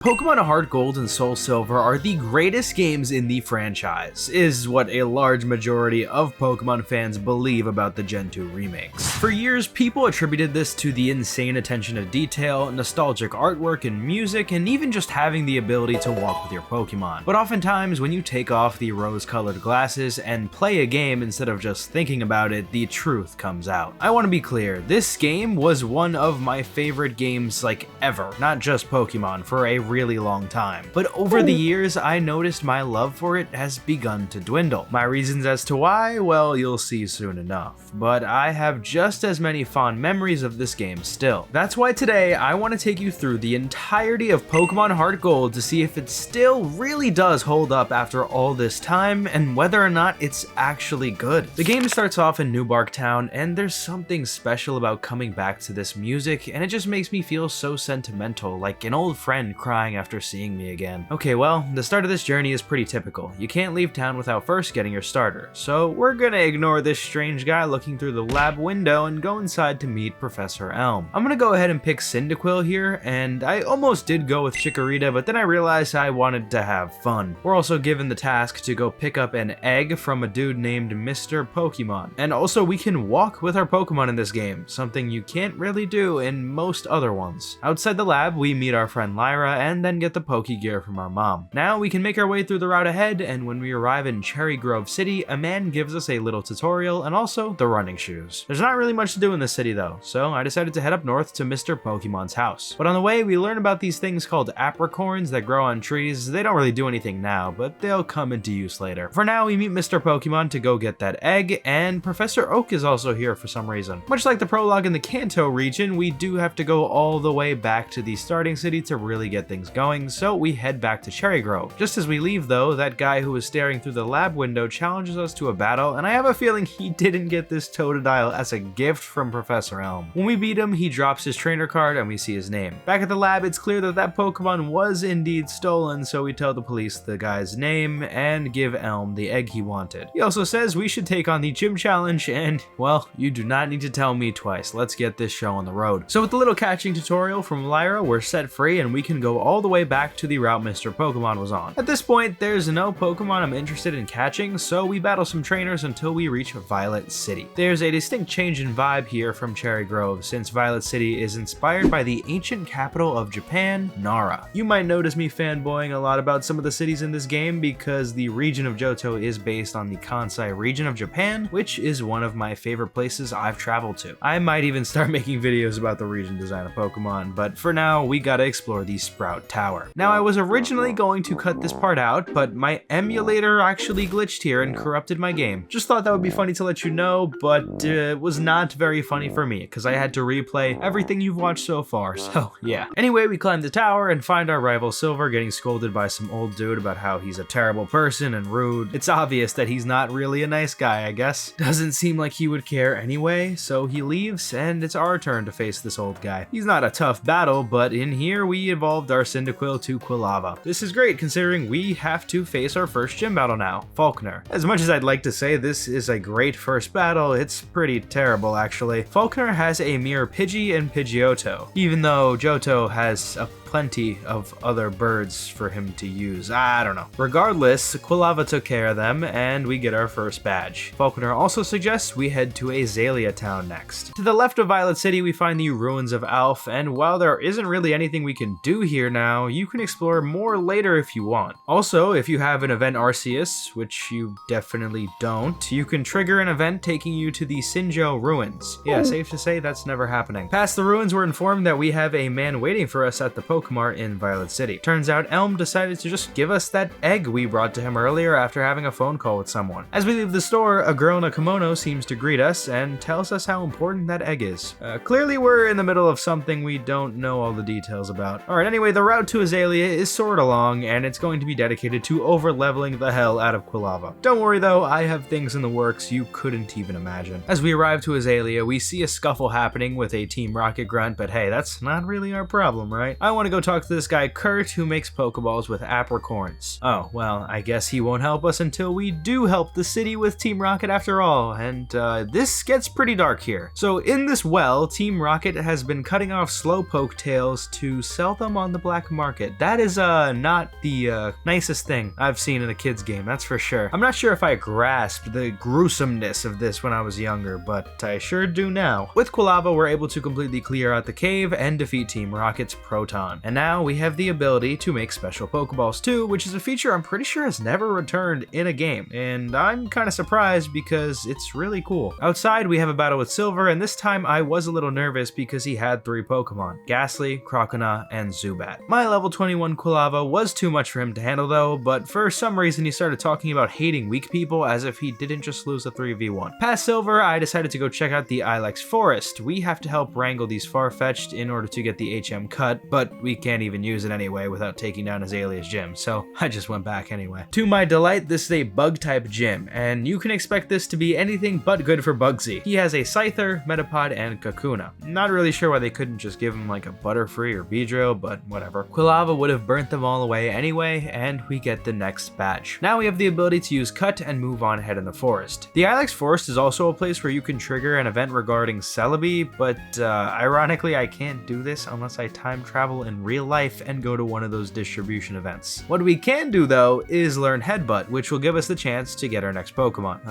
Pokemon HeartGold and SoulSilver are the greatest games in the franchise, is what a large majority of Pokemon fans believe about the Gen 2 remakes. For years, people attributed this to the insane attention to detail, nostalgic artwork and music, and even just having the ability to walk with your Pokemon. But oftentimes, when you take off the rose-colored glasses and play a game instead of just thinking about it, the truth comes out. I want to be clear, this game was one of my favorite games ever, not just Pokemon, for a really long time. But over the years, I noticed my love for it has begun to dwindle. My reasons as to why, well, you'll see soon enough. But I have just as many fond memories of this game still. That's why today, I want to take you through the entirety of Pokemon HeartGold to see if it still really does hold up after all this time, and whether or not it's actually good. The game starts off in New Bark Town, and there's something special about coming back to this music, and it just makes me feel so sentimental, like an old friend crying after seeing me again. Okay, well, the start of this journey is pretty typical. You can't leave town without first getting your starter, so we're gonna ignore this strange guy looking through the lab window and go inside to meet Professor Elm. I'm gonna go ahead and pick Cyndaquil here, and I almost did go with Chikorita, but then I realized I wanted to have fun. We're also given the task to go pick up an egg from a dude named Mr. Pokemon. And also we can walk with our Pokemon in this game, something you can't really do in most other ones. Outside the lab, we meet our friend Lyra and then get the Pokegear from our mom. Now we can make our way through the route ahead, and when we arrive in Cherry Grove City, a man gives us a little tutorial and also the running shoes. There's not really much to do in this city though, so I decided to head up north to Mr. Pokemon's house. But on the way, we learn about these things called apricorns that grow on trees. They don't really do anything now, but they'll come into use later. For now, we meet Mr. Pokemon to go get that egg, and Professor Oak is also here for some reason. Much like the prologue in the Kanto region, we do have to go all the way back to the starting city to really get things going, so we head back to Cherry Grove. Just as we leave though, that guy who was staring through the lab window challenges us to a battle, and I have a feeling he didn't get this Totodile as a gift from Professor Elm. When we beat him, he drops his trainer card and we see his name. Back at the lab, it's clear that that Pokemon was indeed stolen, so we tell the police the guy's name and give Elm the egg he wanted. He also says we should take on the gym challenge, and well, you do not need to tell me twice. Let's get this show on the road. So with the little catching tutorial from Lyra, we're set free and we can go all the way back to the route Mr. Pokemon was on. At this point, there's no Pokemon I'm interested in catching, so we battle some trainers until we reach Violet City. There's a distinct change in vibe here from Cherry Grove, since Violet City is inspired by the ancient capital of Japan, Nara. You might notice me fanboying a lot about some of the cities in this game because the region of Johto is based on the Kansai region of Japan, which is one of my favorite places I've traveled to. I might even start making videos about the region design of Pokemon, but for now, we gotta explore the Sprout Tower. Now, I was originally going to cut this part out, but my emulator actually glitched here and corrupted my game. Just thought that would be funny to let you know, but it was not very funny for me, because I had to replay everything you've watched so far, so yeah. Anyway, we climb the tower and find our rival Silver getting scolded by some old dude about how he's a terrible person and rude. It's obvious that he's not really a nice guy, I guess. Doesn't seem like he would care anyway, so he leaves, and it's our turn to face this old guy. He's not a tough battle, but in here we evolved our Cyndaquil to Quilava. This is great considering we have to face our first gym battle now, Falkner. As much as I'd like to say this is a great first battle, it's pretty terrible actually. Falkner has a mere Pidgey and Pidgeotto, even though Johto has plenty of other birds for him to use. I don't know. Regardless, Quilava took care of them, and we get our first badge. Falconer also suggests we head to Azalea Town next. To the left of Violet City, we find the ruins of Alph, and while there isn't really anything we can do here now, you can explore more later if you want. Also, if you have an event Arceus, which you definitely don't, you can trigger an event taking you to the Sinjo ruins. Yeah, safe to say that's never happening. Past the ruins, we're informed that we have a man waiting for us at the Pokemart in Violet City. Turns out Elm decided to just give us that egg we brought to him earlier after having a phone call with someone. As we leave the store, a girl in a kimono seems to greet us and tells us how important that egg is. Clearly we're in the middle of something we don't know all the details about. Alright, anyway, the route to Azalea is sorta long, and it's going to be dedicated to over-leveling the hell out of Quilava. Don't worry though, I have things in the works you couldn't even imagine. As we arrive to Azalea, we see a scuffle happening with a Team Rocket grunt, but hey, that's not really our problem, right? I want to go talk to this guy Kurt who makes Pokeballs with apricorns. Oh, well, I guess he won't help us until we do help the city with Team Rocket after all, and this gets pretty dark here. So in this well, Team Rocket has been cutting off Slowpoke tails to sell them on the black market. That is not the nicest thing I've seen in a kid's game, that's for sure. I'm not sure if I grasped the gruesomeness of this when I was younger, but I sure do now. With Quilava, we're able to completely clear out the cave and defeat Team Rocket's Proton. And now we have the ability to make special Pokeballs too, which is a feature I'm pretty sure has never returned in a game. And I'm kind of surprised because it's really cool. Outside, we have a battle with Silver, and this time I was a little nervous because he had 3 Pokemon, Ghastly, Croconaw, and Zubat. My level 21 Quilava was too much for him to handle though, but for some reason he started talking about hating weak people as if he didn't just lose a 3v1. Past Silver, I decided to go check out the Ilex Forest. We have to help wrangle these Farfetch'd in order to get the HM cut, but we can't even use it anyway without taking down his alias gym, so I just went back anyway. To my delight, this is a bug-type gym, and you can expect this to be anything but good for Bugsy. He has a Scyther, Metapod, and Kakuna. Not really sure why they couldn't just give him like a Butterfree or Beedrill, but whatever. Quilava would have burnt them all away anyway, and we get the next badge. Now we have the ability to use Cut and move on ahead in the forest. The Ilex Forest is also a place where you can trigger an event regarding Celebi, but ironically I can't do this unless I time travel in real life and go to one of those distribution events. What we can do though is learn Headbutt, which will give us the chance to get our next Pokemon.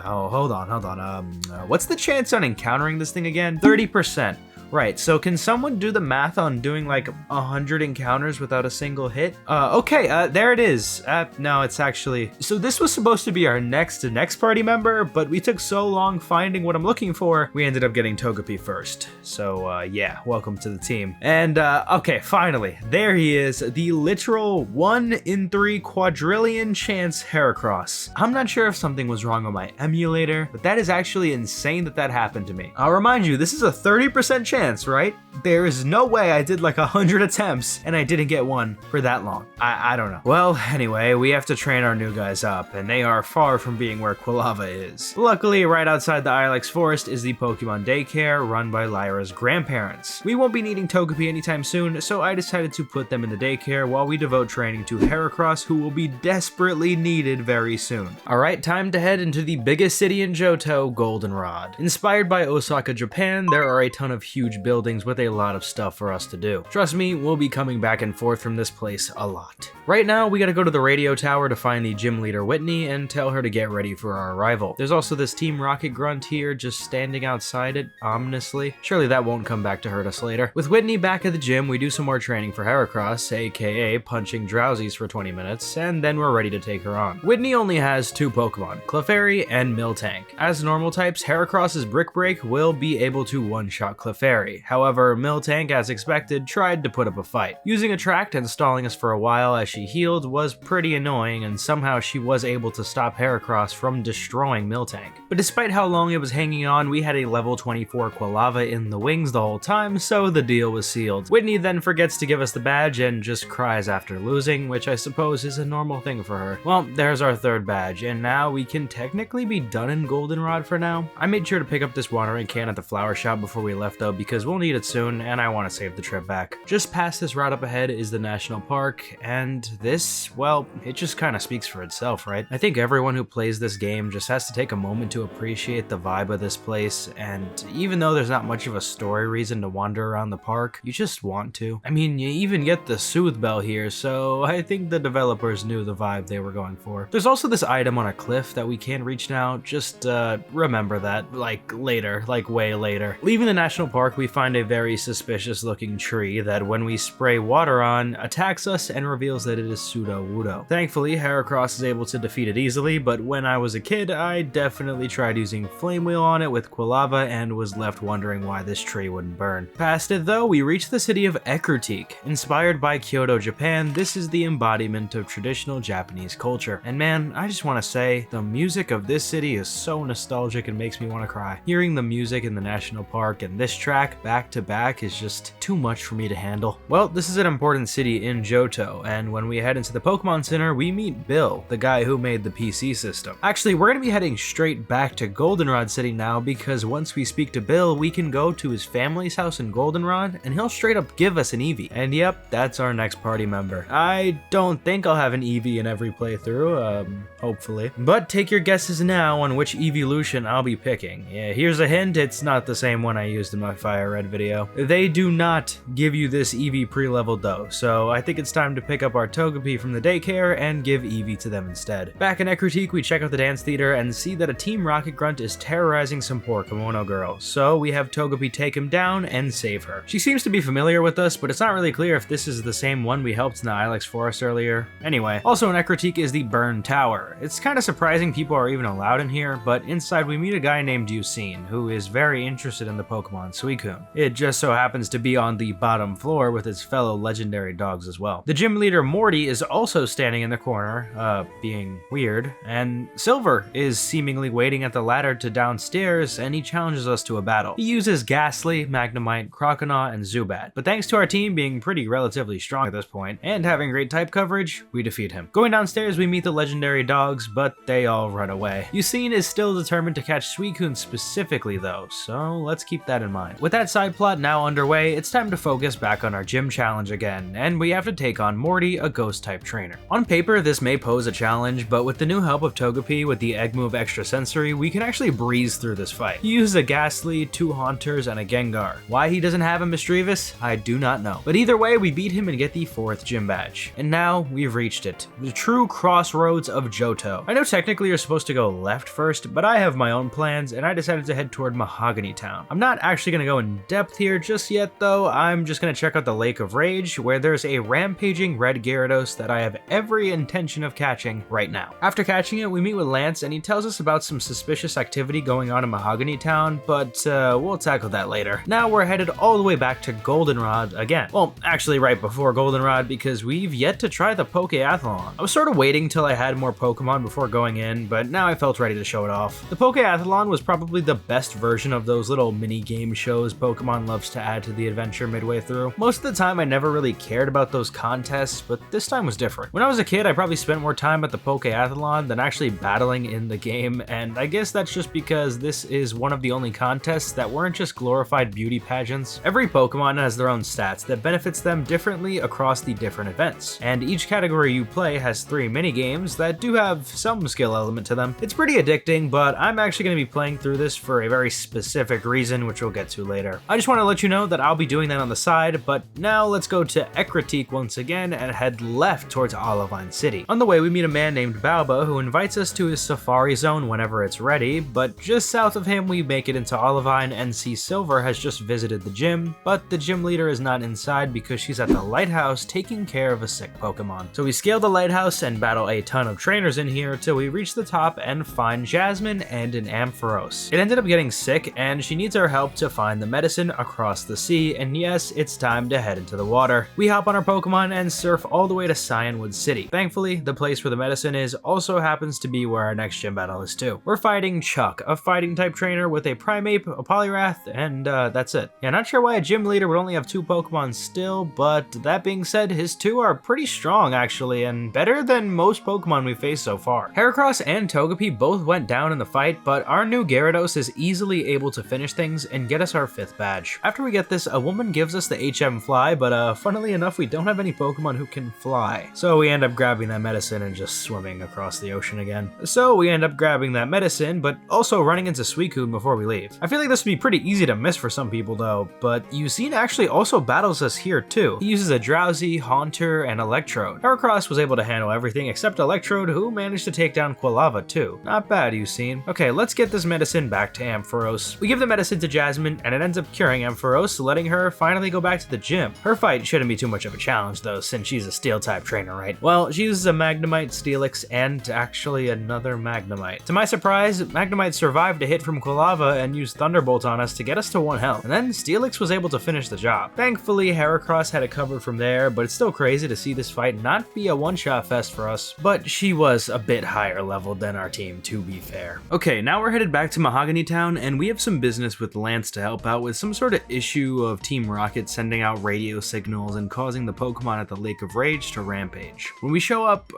Hold on. What's the chance on encountering this thing again? 30%. Right, so can someone do the math on doing like 100 encounters without a single hit? Okay, there it is. No, it's actually... So this was supposed to be our next party member, but we took so long finding what I'm looking for, we ended up getting Togepi first. So yeah, welcome to the team. And okay, finally, there he is, the literal 1 in 3 quadrillion chance Heracross. I'm not sure if something was wrong on my emulator, but that is actually insane that happened to me. I'll remind you, this is a 30% chance, right? There is no way I did like 100 attempts and I didn't get one for that long. I don't know. Well, anyway, we have to train our new guys up, and they are far from being where Quilava is. Luckily, right outside the Ilex Forest is the Pokemon daycare run by Lyra's grandparents. We won't be needing Togepi anytime soon, so I decided to put them in the daycare while we devote training to Heracross, who will be desperately needed very soon. Alright, time to head into the biggest city in Johto, Goldenrod. Inspired by Osaka, Japan, there are a ton of huge buildings with a lot of stuff for us to do. Trust me, we'll be coming back and forth from this place a lot. Right now, we gotta go to the radio tower to find the gym leader Whitney and tell her to get ready for our arrival. There's also this Team Rocket grunt here just standing outside it, ominously. Surely that won't come back to hurt us later. With Whitney back at the gym, we do some more training for Heracross, aka punching Drowsies for 20 minutes, and then we're ready to take her on. Whitney only has 2 Pokemon, Clefairy and Miltank. As normal types, Heracross's Brick Break will be able to one-shot Clefairy. However, Miltank, as expected, tried to put up a fight. Using Attract and stalling us for a while as she healed was pretty annoying, and somehow she was able to stop Heracross from destroying Miltank. But despite how long it was hanging on, we had a level 24 Quilava in the wings the whole time, so the deal was sealed. Whitney then forgets to give us the badge and just cries after losing, which I suppose is a normal thing for her. Well, there's our 3rd badge, and now we can technically be done in Goldenrod for now. I made sure to pick up this watering can at the flower shop before we left though, because we'll need it soon, and I want to save the trip back. Just past this route up ahead is the national park, and this, well, it just kind of speaks for itself, right? I think everyone who plays this game just has to take a moment to appreciate the vibe of this place, and even though there's not much of a story reason to wander around the park, you just want to. I mean, you even get the Soothe Bell here, so I think the developers knew the vibe they were going for. There's also this item on a cliff that we can't reach now, just remember that, like later, like way later. Leaving the national park, we find a very suspicious looking tree that when we spray water on, attacks us and reveals that it is Sudowoodo. Thankfully, Heracross is able to defeat it easily, but when I was a kid, I definitely tried using Flame Wheel on it with Quilava and was left wondering why this tree wouldn't burn. Past it though, we reach the city of Ecruteak. Inspired by Kyoto, Japan, this is the embodiment of traditional Japanese culture. And man, I just want to say, the music of this city is so nostalgic and makes me want to cry. Hearing the music in the national park and this track back to back is just too much for me to handle. Well, this is an important city in Johto, and when we head into the Pokemon Center, we meet Bill, the guy who made the PC system. Actually, we're going to be heading straight back to Goldenrod City now, because once we speak to Bill, we can go to his family's house in Goldenrod, and he'll straight up give us an Eevee. And yep, that's our next party member. I don't think I'll have an Eevee in every playthrough, hopefully. But take your guesses now on which evolution I'll be picking. Yeah, here's a hint, it's not the same one I used in my Fire Red video. They do not give you this Eevee pre-leveled though, so I think it's time to pick up our Togepi from the daycare and give Eevee to them instead. Back in Ecruteak, we check out the dance theater and see that a Team Rocket Grunt is terrorizing some poor kimono girl, so we have Togepi take him down and save her. She seems to be familiar with us, but it's not really clear if this is the same one we helped in the Ilex Forest earlier. Anyway, also in Ecruteak is the Burn Tower. It's kind of surprising people are even allowed in here, but inside we meet a guy named Yucine, who is very interested in the Pokemon Suicune. It just so happens to be on the bottom floor with its fellow legendary dogs as well. The gym leader Morty is also standing in the corner, being weird, and Silver is seemingly waiting at the ladder to downstairs, and he challenges us to a battle. He uses Ghastly, Magnemite, Croconaw, and Zubat, but thanks to our team being pretty relatively strong at this point, and having great type coverage, we defeat him. Going downstairs, we meet the legendary dogs, but they all run away. Yucine is still determined to catch Suicune specifically though, so let's keep that in mind. With that side plot now underway, it's time to focus back on our gym challenge again, and we have to take on Morty, a ghost-type trainer. On paper, this may pose a challenge, but with the new help of Togepi with the egg move Extra Sensory, we can actually breeze through this fight. He uses a Ghastly, 2 Haunters, and a Gengar. Why he doesn't have a Misdreavus, I do not know. But either way, we beat him and get the 4th gym badge. And now, we've reached it. The true crossroads of Johto. I know technically you're supposed to go left first, but I have my own plans, and I decided to head toward Mahogany Town. I'm not actually going to go in depth here just yet though, I'm just going to check out the Lake of Rage, where there's a rampaging red Gyarados that I have every intention of catching right now. After catching it, we meet with Lance, and he tells us about some suspicious activity going on in Mahogany Town, but we'll tackle that later. Now we're headed all the way back to Goldenrod again. Well, actually right before Goldenrod, because we've yet to try the Pokeathlon. I was sort of waiting till I had more Pokemon before going in, but now I felt ready to show it off. The Pokeathlon was probably the best version of those little mini game shows Pokemon loves to add to the adventure midway through. Most of the time I never really cared about those contests, but this time was different. When I was a kid, I probably spent more time at the Pokeathlon than actually battling in the game, and I guess that's just because this is one of the only contests that weren't just glorified beauty pageants. Every Pokemon has their own stats that benefits them differently across the different events, and each category you play has 3 mini-games that do have some skill element to them. It's pretty addicting, but I'm actually going to be playing through this for a very specific reason, which we'll get to later. I just want to let you know that I'll be doing that on the side, but now let's go to Ecruteak once again and head left towards Olivine City. On the way, we meet a man named Balba who invites us to his safari zone whenever it's ready, but just south of him we make it into Olivine and see Silver has just visited the gym, but the gym leader is not inside because she's at the lighthouse taking care of a sick Pokemon. So we scale the lighthouse and battle a ton of trainers in here till we reach the top and find Jasmine and an Ampharos. It ended up getting sick and she needs our help to find the medicine across the sea, and yes, it's time to head into the water. We hop on our Pokemon and surf all the way to Cyanwood City. Thankfully, the place where the medicine is also happens to be where our next gym battle is too. We're fighting Chuck, a fighting type trainer with a Primeape, a Poliwrath, and that's it. Yeah, not sure why a gym leader would only have 2 Pokemon still, but that being said, his 2 are pretty strong actually, and better than most Pokemon we've faced so far. Heracross and Togepi both went down in the fight, but our new Gyarados is easily able to finish things and get us our 5th badge. After we get this, a woman gives us the HM Fly, but funnily enough, we don't have any Pokemon who can fly. So we end up grabbing that medicine and just swimming across the ocean again. So we end up grabbing that medicine, but also running into Suicune before we leave. I feel like this would be pretty easy to miss for some people though, but Yucine actually also battles us here too. He uses a Drowsy, Haunter, and Electrode. Heracross was able to handle everything except Electrode, who managed to take down Quilava too. Not bad, Yucine. Okay, let's get this medicine back to Ampharos. We give the medicine to Jasmine, and it ends up curing Ampharos, letting her finally go back to the gym. Her fight shouldn't be too much of a challenge though, since she's a Steel-type trainer, right? Well, she uses a Magnemite, Steelix, and actually another Magnemite. To my surprise, Magnemite survived a hit from Quilava and used Thunderbolt on us to get us to 1 health, and then Steelix was able to finish the job. Thankfully, Heracross had it covered from there, but it's still crazy to see this fight not be a one-shot fest for us. But she was a bit higher leveled than our team, to be fair. Okay, now we're headed back to Mahogany Town, and we have some business with Lance to help out out with some sort of issue of Team Rocket sending out radio signals and causing the Pokemon at the Lake of Rage to rampage. When we show up,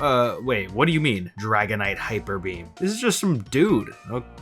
wait, what do you mean? Dragonite Hyper Beam. This is just some dude.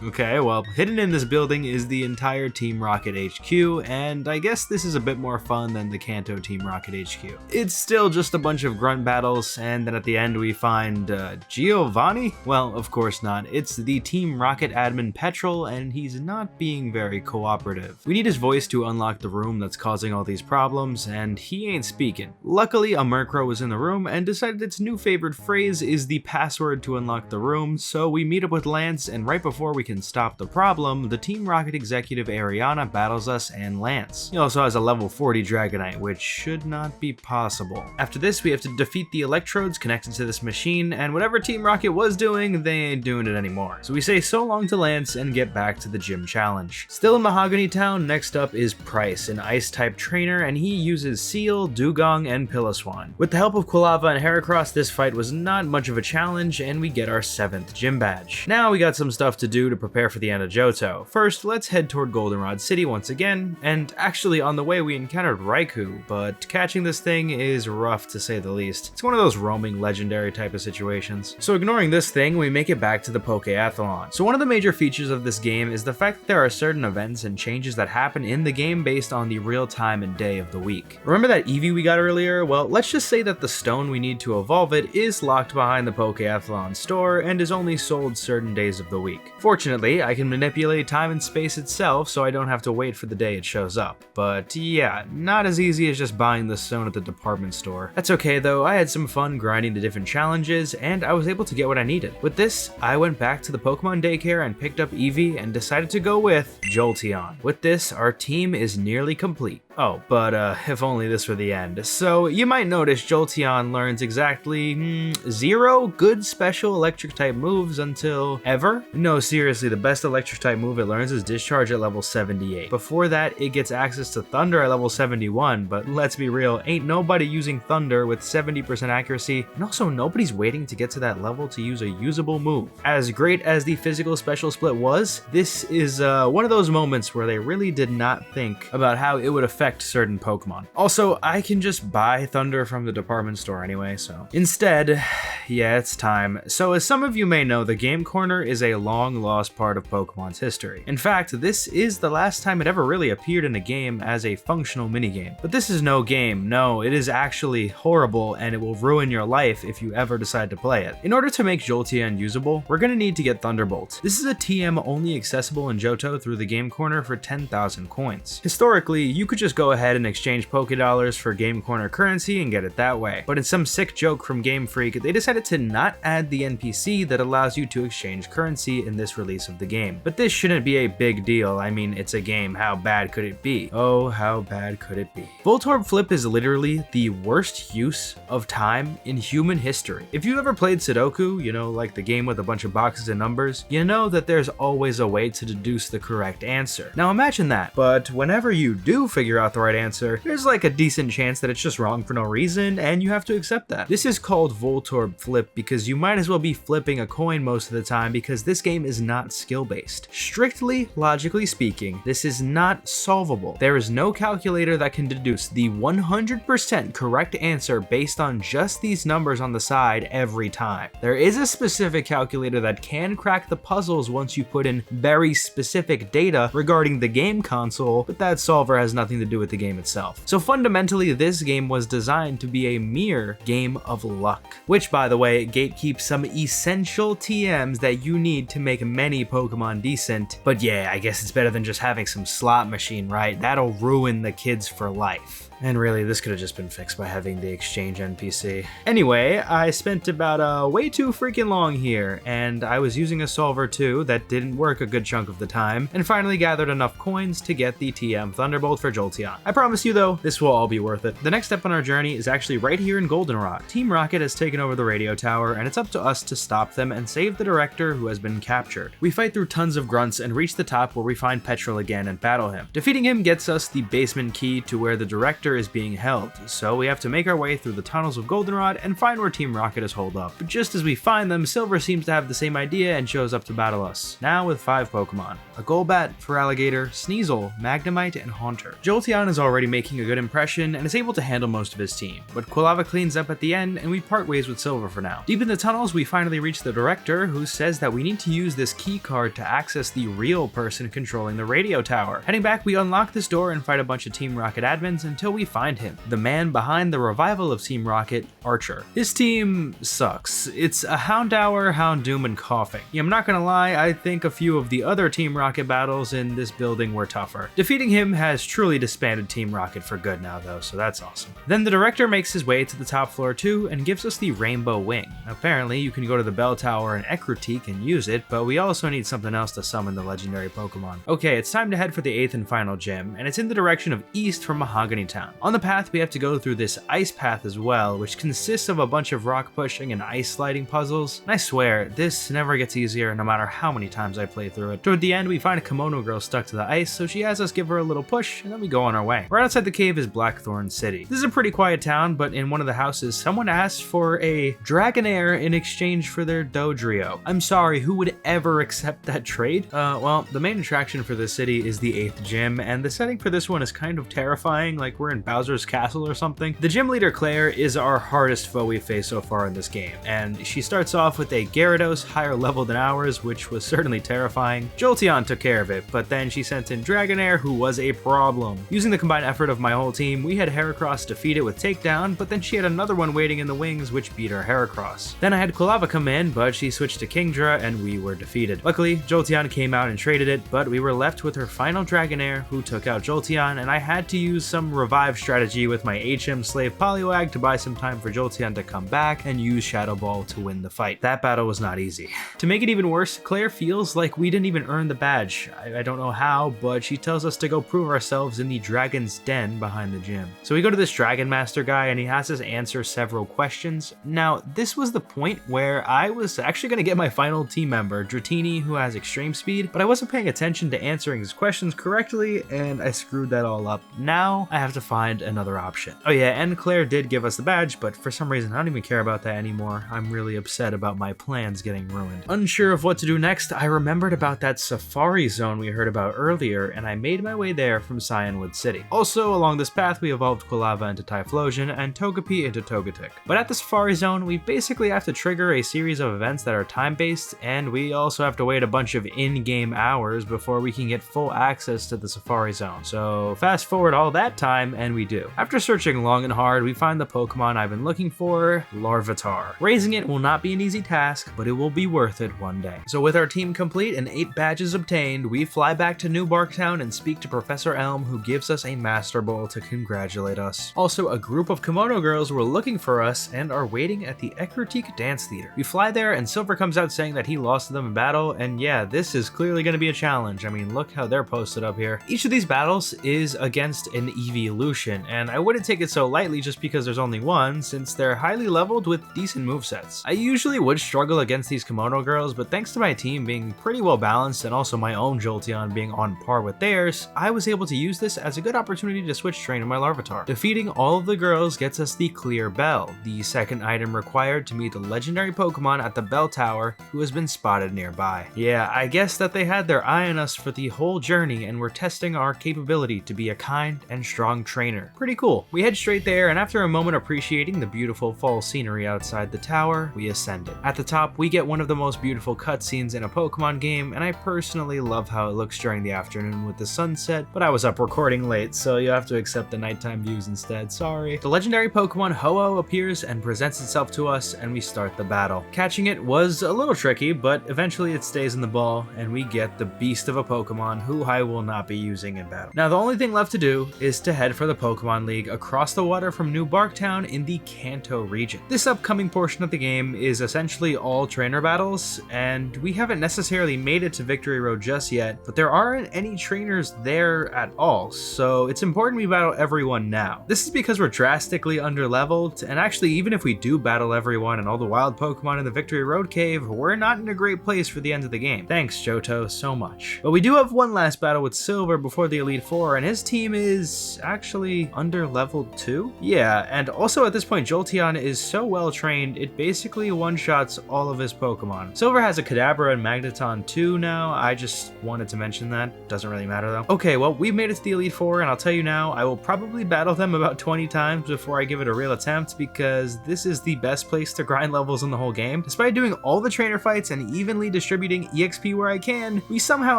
Okay, well, hidden in this building is the entire Team Rocket HQ, and I guess this is a bit more fun than the Kanto Team Rocket HQ. It's still just a bunch of grunt battles, and then at the end we find, Giovanni? Well, of course not. It's the Team Rocket admin Petrol, and he's not being very cooperative. We need his voice to unlock the room that's causing all these problems, and he ain't speaking. Luckily, a Murkrow was in the room and decided its new favorite phrase is the password to unlock the room, so we meet up with Lance, and right before we can stop the problem, the Team Rocket executive Ariana battles us and Lance. He also has a level 40 Dragonite, which should not be possible. After this, we have to defeat the electrodes connected to this machine, and whatever Team Rocket was doing, they ain't doing it anymore. So we say so long to Lance and get back to the gym challenge. Still in Mahogany Town, next up is Price, an Ice-type trainer, and he uses Seal, Dugong, and Piloswine. With the help of Quilava and Heracross, this fight was not much of a challenge, and we get our 7th gym badge. Now we got some stuff to do to prepare for the end of Johto. First, let's head toward Goldenrod City once again, and actually on the way we encountered Raikou, but catching this thing is rough to say the least. It's one of those roaming legendary type of situations. So ignoring this thing, we make it back to the Pokeathlon. So one of the major features of this game is the fact that there are certain events and changes that happen in the game based on the real time and day of the week. Remember that Eevee we got earlier? Well, let's just say that the stone we need to evolve it is locked behind the Pokeathlon store and is only sold certain days of the week. Fortunately, I can manipulate time and space itself so I don't have to wait for the day it shows up. But yeah, not as easy as just buying the stone at the department store. That's okay though, I had some fun grinding the different challenges and I was able to get what I needed. With this, I went back to the Pokemon daycare and picked up Eevee and decided to go with Jolteon. With this, our team is nearly complete. Oh, but if only this were the end. So you might notice Jolteon learns exactly 0 good special electric type moves until ever. No, seriously, the best electric type move it learns is Discharge at level 78. Before that, it gets access to Thunder at level 71, but let's be real, ain't nobody using Thunder with 70% accuracy, and also nobody's waiting to get to that level to use a usable move. As great as the physical special split was, this is one of those moments where they really did not think about how it would affect certain Pokemon. Also, I can just buy Thunder from the department store anyway, so. Instead, yeah, it's time. So as some of you may know, the Game Corner is a long lost part of Pokemon's history. In fact, this is the last time it ever really appeared in a game as a functional minigame. But this is no game, no, it is actually horrible and it will ruin your life if you ever decide to play it. In order to make Jolteon usable, we're gonna need to get Thunderbolt. This is a TM only accessible in Johto through the Game Corner for 10,000 coins. Historically, you could just go ahead and exchange Pokédollars for Game Corner currency and get it that way. But in some sick joke from Game Freak, they decided to not add the NPC that allows you to exchange currency in this release of the game. But this shouldn't be a big deal. I mean, it's a game. How bad could it be? Oh, how bad could it be? Voltorb Flip is literally the worst use of time in human history. If you ever played Sudoku, you know, like the game with a bunch of boxes and numbers, you know that there's always a way to deduce the correct answer. Now imagine that, but whenever you do figure out the right answer, there's like a decent chance that it's just wrong for no reason, and you have to accept that. This is called Voltorb Flip because you might as well be flipping a coin most of the time because this game is not skill-based. Strictly, logically speaking, this is not solvable. There is no calculator that can deduce the 100% correct answer based on just these numbers on the side every time. There is a specific calculator that can crack the puzzles once you put in very specific data regarding the game console, but that solver has nothing to do with the game itself. So fundamentally, this game was designed to be a mere game of luck, which by the way, gatekeeps some essential TMs that you need to make many Pokemon decent. But yeah, I guess it's better than just having some slot machine, right? That'll ruin the kids for life. And really, this could have just been fixed by having the exchange NPC. Anyway, I spent about way too freaking long here, and I was using a solver too that didn't work a good chunk of the time, and finally gathered enough coins to get the TM Thunderbolt for Jolteon. I promise you though, this will all be worth it. The next step on our journey is actually right here in Goldenrod. Team Rocket has taken over the radio tower, and it's up to us to stop them and save the director who has been captured. We fight through tons of grunts and reach the top where we find Petrol again and battle him. Defeating him gets us the basement key to where the director danger is being held, so we have to make our way through the tunnels of Goldenrod and find where Team Rocket is holed up. But just as we find them, Silver seems to have the same idea and shows up to battle us, now with 5 Pokemon. A Golbat, Feraligatr, Sneasel, Magnemite, and Haunter. Jolteon is already making a good impression and is able to handle most of his team, but Quilava cleans up at the end and we part ways with Silver for now. Deep in the tunnels, we finally reach the director, who says that we need to use this key card to access the real person controlling the radio tower. Heading back, we unlock this door and fight a bunch of Team Rocket admins until we find him, the man behind the revival of Team Rocket, Archer. His team sucks. It's a Houndour, Houndoom, and Coughing. Yeah, I'm not gonna lie, I think a few of the other Team Rocket battles in this building were tougher. Defeating him has truly disbanded Team Rocket for good now though, so that's awesome. Then the director makes his way to the top floor too and gives us the Rainbow Wing. Apparently, you can go to the Bell Tower and Ekritique and use it, but we also need something else to summon the legendary Pokemon. Okay, it's time to head for the 8th and final gym, and it's in the direction of east from Mahogany Town. On the path, we have to go through this ice path as well, which consists of a bunch of rock pushing and ice sliding puzzles, and I swear, this never gets easier no matter how many times I play through it. Toward the end, we find a Kimono girl stuck to the ice, so she has us give her a little push, and then we go on our way. Right outside the cave is Blackthorn City. This is a pretty quiet town, but in one of the houses, someone asks for a Dragonair in exchange for their Dodrio. I'm sorry, who would ever accept that trade? Well, the main attraction for this city is the 8th gym, and the setting for this one is kind of terrifying, like we're in Bowser's castle or something. The gym leader, Claire, is our hardest foe we've faced so far in this game, and she starts off with a Gyarados higher level than ours, which was certainly terrifying. Jolteon took care of it, but then she sent in Dragonair, who was a problem. Using the combined effort of my whole team, we had Heracross defeat it with Takedown, but then she had another one waiting in the wings, which beat our Heracross. Then I had Quilava come in, but she switched to Kingdra, and we were defeated. Luckily, Jolteon came out and traded it, but we were left with her final Dragonair, who took out Jolteon, and I had to use some revive strategy with my HM slave Poliwag to buy some time for Jolteon to come back and use Shadow Ball to win the fight. That battle was not easy. To make it even worse, Claire feels like we didn't even earn the badge. I don't know how, but she tells us to go prove ourselves in the Dragon's Den behind the gym. So we go to this Dragon Master guy and he has us answer several questions. Now, this was the point where I was actually going to get my final team member, Dratini, who has extreme speed, but I wasn't paying attention to answering his questions correctly and I screwed that all up. Now I have to find another option. Oh yeah, and Claire did give us the badge, but for some reason I don't even care about that anymore. I'm really upset about my plans getting ruined. Unsure of what to do next, I remembered about that Safari Zone we heard about earlier, and I made my way there from Cyanwood City. Also, along this path, we evolved Quilava into Typhlosion and Togepi into Togetic. But at the Safari Zone, we basically have to trigger a series of events that are time-based, and we also have to wait a bunch of in-game hours before we can get full access to the Safari Zone. So fast forward all that time, and we do. After searching long and hard, we find the Pokemon I've been looking for, Larvitar. Raising it will not be an easy task, but it will be worth it one day. So with our team complete and 8 badges obtained, we fly back to New Barktown and speak to Professor Elm, who gives us a Master Ball to congratulate us. Also, a group of Kimono girls were looking for us and are waiting at the Ekritique Dance Theater. We fly there and Silver comes out saying that he lost to them in battle, and yeah, this is clearly going to be a challenge. I mean, look how they're posted up here. Each of these battles is against an Evolution, and I wouldn't take it so lightly just because there's only one, since they're highly leveled with decent movesets. I usually would struggle against these Kimono girls, but thanks to my team being pretty well balanced and also my own Jolteon being on par with theirs, I was able to use this as a good opportunity to switch train to my Larvitar. Defeating all of the girls gets us the Clear Bell, the second item required to meet the legendary Pokemon at the Bell Tower who has been spotted nearby. Yeah, I guess that they had their eye on us for the whole journey and were testing our capability to be a kind and strong trainer. Pretty cool. We head straight there, and after a moment appreciating the beautiful fall scenery outside the tower, we ascended. At the top, we get one of the most beautiful cutscenes in a Pokemon game, and I personally love how it looks during the afternoon with the sunset, but I was up recording late, so you have to accept the nighttime views instead, sorry. The legendary Pokemon Ho-Oh appears and presents itself to us, and we start the battle. Catching it was a little tricky, but eventually it stays in the ball, and we get the beast of a Pokemon who I will not be using in battle. Now the only thing left to do is to head for the Pokemon League across the water from New Barktown in the Kanto region. This upcoming portion of the game is essentially all trainer battles, and we haven't necessarily made it to Victory Road just yet, but there aren't any trainers there at all, so it's important we battle everyone now. This is because we're drastically underleveled, and actually even if we do battle everyone and all the wild Pokemon in the Victory Road cave, we're not in a great place for the end of the game. Thanks, Johto, so much. But we do have one last battle with Silver before the Elite Four, and his team is actually actually under level 2? Yeah, and also at this point Jolteon is so well trained it basically one-shots all of his Pokemon. Silver has a Kadabra and Magneton too now, I just wanted to mention that, doesn't really matter though. Okay, well we've made it to the Elite Four, and I'll tell you now, I will probably battle them about 20 times before I give it a real attempt, because this is the best place to grind levels in the whole game. Despite doing all the trainer fights and evenly distributing EXP where I can, we somehow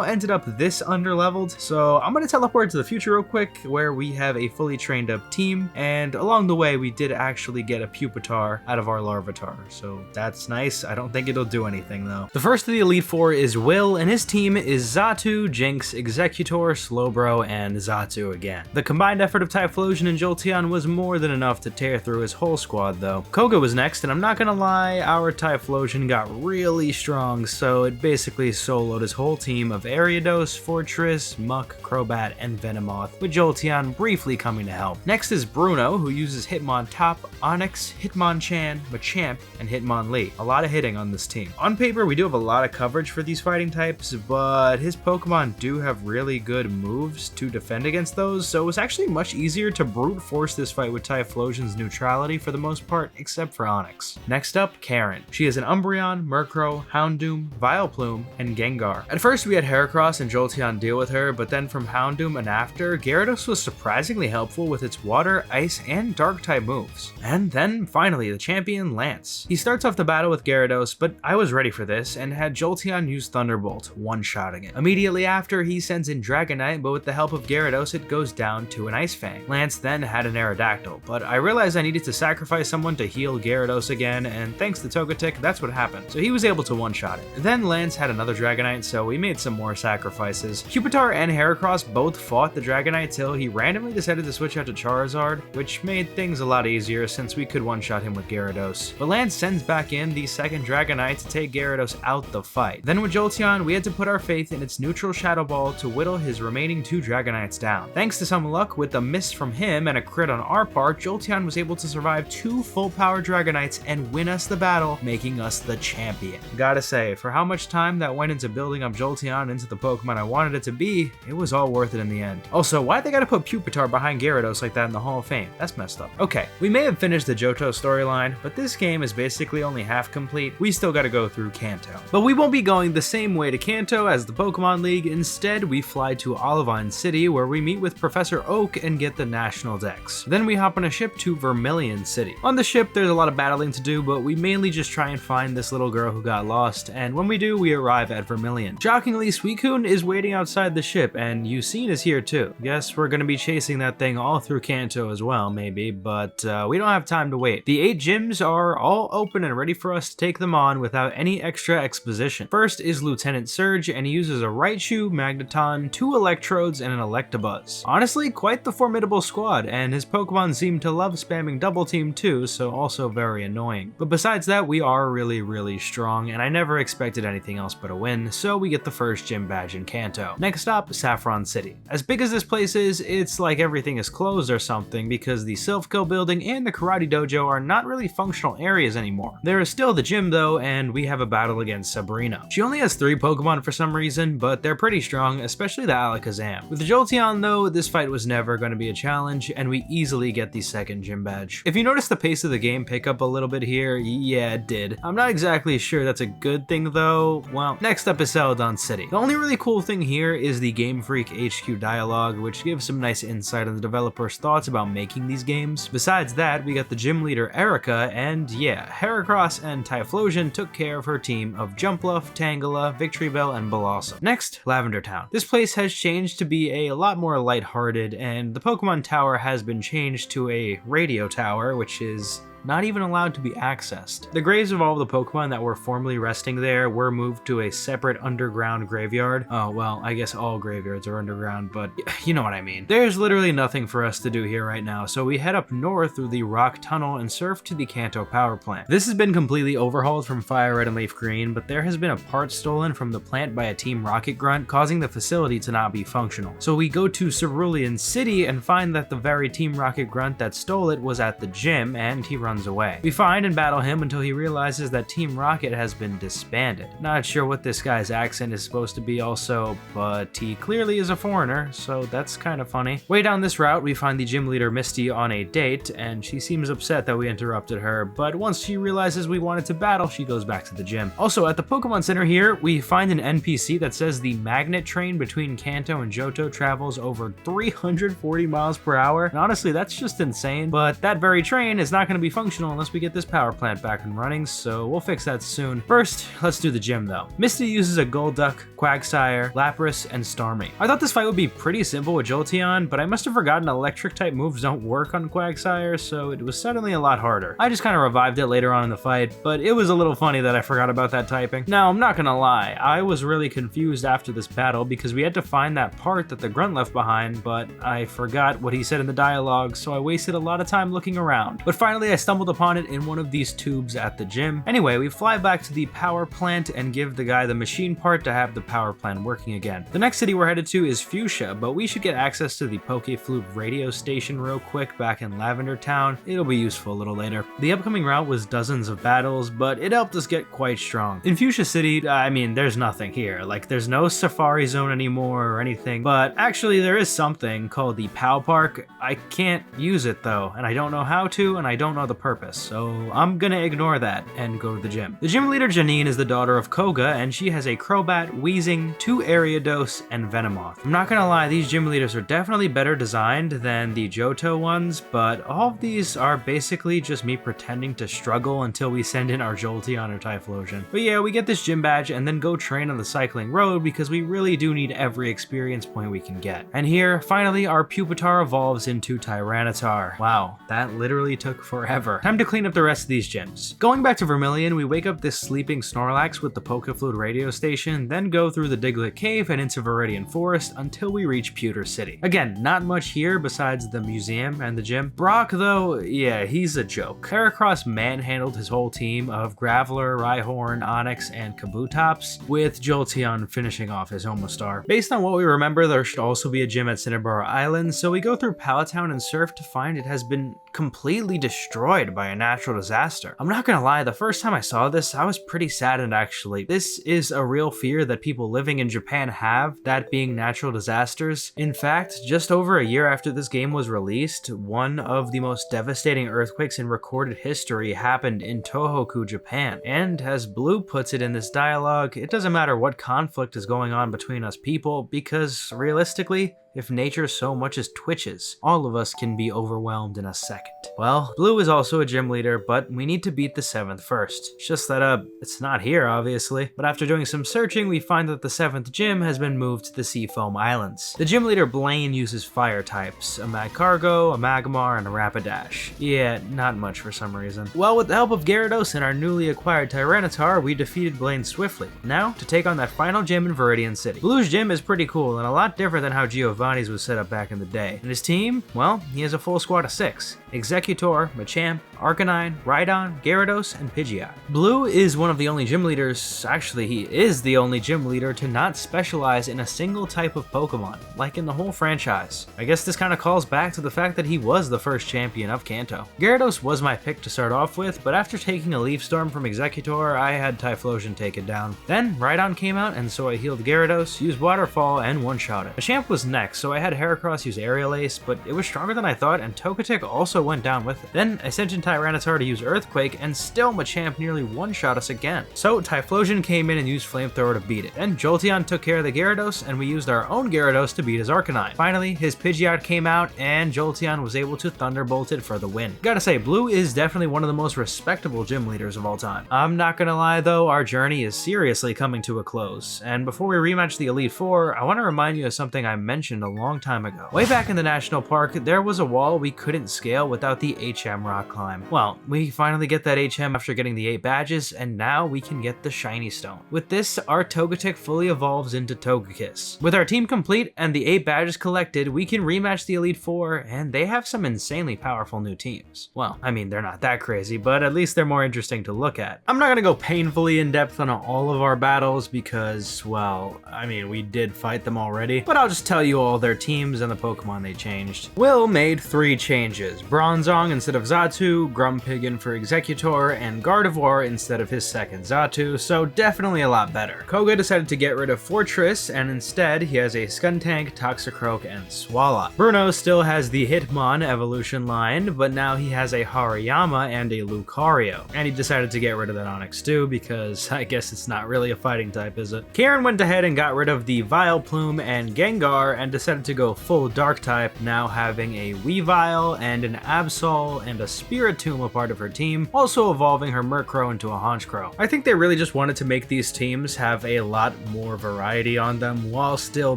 ended up this underleveled, so I'm gonna teleport to the future real quick where we have a fully trained up team, and along the way we did actually get a Pupitar out of our Larvitar, so that's nice. I don't think it'll do anything though. The first of the Elite Four is Will, and his team is Xatu, Jinx, Executor, Slowbro, and Xatu again. The combined effort of Typhlosion and Jolteon was more than enough to tear through his whole squad though. Koga was next, and I'm not gonna lie, our Typhlosion got really strong, so it basically soloed his whole team of Ariados, Fortress, Muck, Crobat, and Venomoth, with Jolteon briefly coming to help. Next is Bruno, who uses Hitmontop, Onix, Hitmonchan, Machamp, and Hitmonlee. A lot of hitting on this team. On paper, we do have a lot of coverage for these fighting types, but his Pokemon do have really good moves to defend against those, so it was actually much easier to brute force this fight with Typhlosion's neutrality for the most part, except for Onix. Next up, Karen. She is an Umbreon, Murkrow, Houndoom, Vileplume, and Gengar. At first we had Heracross and Jolteon deal with her, but then from Houndoom and after, Gyarados was surprisingly helpful with its Water, Ice, and Dark type moves. And then finally the champion, Lance. He starts off the battle with Gyarados, but I was ready for this and had Jolteon use Thunderbolt, one-shotting it. Immediately after, he sends in Dragonite, but with the help of Gyarados it goes down to an Ice Fang. Lance then had an Aerodactyl, but I realized I needed to sacrifice someone to heal Gyarados again, and thanks to Togetic, that's what happened. So he was able to one-shot it. Then Lance had another Dragonite, so we made some more sacrifices. Pupitar and Heracross both fought the Dragonite till he randomly decided to switch out to Charizard, which made things a lot easier since we could one-shot him with Gyarados. But Lance sends back in the second Dragonite to take Gyarados out the fight. Then with Jolteon, we had to put our faith in its neutral Shadow Ball to whittle his remaining two Dragonites down. Thanks to some luck with a miss from him and a crit on our part, Jolteon was able to survive two full power Dragonites and win us the battle, making us the champion. Gotta say, for how much time that went into building up Jolteon into the Pokemon I wanted it to be, it was all worth it in the end. Also, why'd they gotta put Pupitar behind Gyarados like that in the Hall of Fame? That's messed up. Okay, we may have finished the Johto storyline, but this game is basically only half complete. We still gotta go through Kanto. But we won't be going the same way to Kanto as the Pokemon League. Instead, we fly to Olivine City where we meet with Professor Oak and get the National Dex. Then we hop on a ship to Vermilion City. On the ship, there's a lot of battling to do, but we mainly just try and find this little girl who got lost, and when we do, we arrive at Vermilion. Shockingly, Suicune is waiting outside the ship, and Yucine is here too. Guess we're gonna be chasing that thing all through Kanto as well, maybe, but we don't have time to wait. The 8 gyms are all open and ready for us to take them on without any extra exposition. First is Lieutenant Surge, and he uses a Raichu, Magneton, 2 Electrodes, and an Electabuzz. Honestly, quite the formidable squad, and his Pokemon seem to love spamming Double Team too, so also very annoying. But besides that, we are really strong, and I never expected anything else but a win, so we get the first gym badge in Kanto. Next up, Saffron City. As big as this place is, it's like everything is closed or something, because the Silphco building and the Karate Dojo are not really functional areas anymore. There is still the gym though, and we have a battle against Sabrina. She only has 3 Pokemon for some reason, but they're pretty strong, especially the Alakazam. With the Jolteon though, this fight was never going to be a challenge, and we easily get the second gym badge. If you notice the pace of the game pick up a little bit here, yeah, it did. I'm not exactly sure that's a good thing though. Well, next up is Celadon City. The only really cool thing here is the Game Freak HQ dialogue, which gives some nice insight on the developers' thoughts about making these games. Besides that, we got the gym leader Erica, and yeah, Heracross and Typhlosion took care of her team of Jumpluff, Tangela, Victreebel, and Blossom. Next, Lavender Town. This place has changed to be a lot more lighthearted, and the Pokemon Tower has been changed to a radio tower, which is not even allowed to be accessed. The graves of all the Pokemon that were formerly resting there were moved to a separate underground graveyard. Oh, well, I guess all graveyards are underground, but you know what I mean. There's literally nothing for us to do here right now, so we head up north through the Rock Tunnel and surf to the Kanto Power Plant. This has been completely overhauled from Fire Red and Leaf Green, but there has been a part stolen from the plant by a Team Rocket Grunt, causing the facility to not be functional. So we go to Cerulean City and find that the very Team Rocket Grunt that stole it was at the gym, and he runs runs away. We find and battle him until he realizes that Team Rocket has been disbanded. Not sure what this guy's accent is supposed to be also, but he clearly is a foreigner, so that's kind of funny. Way down this route, we find the gym leader Misty on a date, and she seems upset that we interrupted her, but once she realizes we wanted to battle, she goes back to the gym. Also, at the Pokemon Center here, we find an NPC that says the magnet train between Kanto and Johto travels over 340 miles per hour, and honestly, that's just insane, but that very train is not going to be functional unless we get this power plant back and running, so we'll fix that soon. First, let's do the gym though. Misty uses a Golduck, Quagsire, Lapras, and Starmie. I thought this fight would be pretty simple with Jolteon, but I must have forgotten electric type moves don't work on Quagsire, so it was suddenly a lot harder. I just kind of revived it later on in the fight, but it was a little funny that I forgot about that typing. Now, I'm not gonna lie, I was really confused after this battle because we had to find that part that the grunt left behind, but I forgot what he said in the dialogue, so I wasted a lot of time looking around. But finally, I stumbled upon it in one of these tubes at the gym. Anyway, we fly back to the power plant and give the guy the machine part to have the power plant working again. The next city we're headed to is Fuchsia, but we should get access to the Pokeflute radio station real quick back in Lavender Town. It'll be useful a little later. The upcoming route was dozens of battles, but it helped us get quite strong. In Fuchsia City, I mean, there's nothing here. Like, there's no Safari Zone anymore or anything, but actually there is something called the POW Park. I can't use it though, and I don't know how to, and I don't know the purpose, so I'm gonna ignore that and go to the gym. The gym leader Janine is the daughter of Koga, and she has a Crobat, Weezing, 2 Ariados, and Venomoth. I'm not gonna lie, these gym leaders are definitely better designed than the Johto ones, but all of these are basically just me pretending to struggle until we send in our Jolteon or Typhlosion. But yeah, we get this gym badge and then go train on the cycling road because we really do need every experience point we can get. And here, finally, our Pupitar evolves into Tyranitar. Wow, that literally took forever. Time to clean up the rest of these gyms. Going back to Vermilion, we wake up this sleeping Snorlax with the Pokeflute radio station, then go through the Diglett Cave and into Viridian Forest until we reach Pewter City. Again, not much here besides the museum and the gym. Brock, though, yeah, he's a joke. Heracross manhandled his whole team of Graveler, Rhyhorn, Onix, and Kabutops, with Jolteon finishing off his Homostar. Based on what we remember, there should also be a gym at Cinnabar Island, so we go through Palatown and Surf to find it has been completely destroyed by a natural disaster. I'm not gonna lie, the first time I saw this, I was pretty saddened actually. This is a real fear that people living in Japan have, that being natural disasters. In fact, just over a year after this game was released, one of the most devastating earthquakes in recorded history happened in Tohoku, Japan. And as Blue puts it in this dialogue, it doesn't matter what conflict is going on between us people, because realistically, if nature so much as twitches, all of us can be overwhelmed in a second. Well, Blue is also a gym leader, but we need to beat the 7th first. It's just that, it's not here, obviously. But after doing some searching, we find that the 7th gym has been moved to the Seafoam Islands. The gym leader Blaine uses fire types, a Magcargo, a Magmar, and a Rapidash. Yeah, not much for some reason. Well, with the help of Gyarados and our newly acquired Tyranitar, we defeated Blaine swiftly. Now, to take on that final gym in Viridian City. Blue's gym is pretty cool and a lot different than how Giovanni's was set up back in the day. And his team, well, he has a full squad of 6. Executor, Machamp, Arcanine, Rhydon, Gyarados, and Pidgeot. Blue is one of the only gym leaders, actually he is the only gym leader to not specialize in a single type of Pokemon, like in the whole franchise. I guess this kind of calls back to the fact that he was the first champion of Kanto. Gyarados was my pick to start off with, but after taking a Leaf Storm from Executor, I had Typhlosion take it down. Then Rhydon came out, and so I healed Gyarados, used Waterfall, and one-shot it. Machamp was next, so I had Heracross use Aerial Ace, but it was stronger than I thought, and Togetic also went down with it. Then I sent in Tyranitar to use Earthquake, and still Machamp nearly one-shot us again. So Typhlosion came in and used Flamethrower to beat it. Then Jolteon took care of the Gyarados, and we used our own Gyarados to beat his Arcanine. Finally, his Pidgeot came out, and Jolteon was able to Thunderbolt it for the win. Gotta say, Blue is definitely one of the most respectable gym leaders of all time. I'm not gonna lie though, our journey is seriously coming to a close, and before we rematch the Elite Four, I want to remind you of something I mentioned a long time ago. Way back in the National Park, there was a wall we couldn't scale without the HM rock climb. Well, we finally get that HM after getting the 8 badges, and now we can get the Shiny Stone. With this, our Togetic fully evolves into Togekiss. With our team complete and the 8 badges collected, we can rematch the Elite Four, and they have some insanely powerful new teams. Well, I mean, they're not that crazy, but at least they're more interesting to look at. I'm not gonna go painfully in depth on all of our battles because, well, I mean, we did fight them already, but I'll just tell you all their teams and the Pokemon they changed. Will made 3 changes. Bronzong instead of Xatu, Grumpig for Executor, and Gardevoir instead of his second Xatu, so definitely a lot better. Koga decided to get rid of Fortress, and instead he has a Skuntank, Toxicroak, and Swallow. Bruno still has the Hitmon evolution line, but now he has a Hariyama and a Lucario, and he decided to get rid of that Onix too, because I guess it's not really a fighting type, is it? Karen went ahead and got rid of the Vileplume and Gengar, and decided to go full dark type, now having a Weavile and an Absol and a Spiritomb a part of her team, also evolving her Murkrow into a Honchkrow. I think they really just wanted to make these teams have a lot more variety on them while still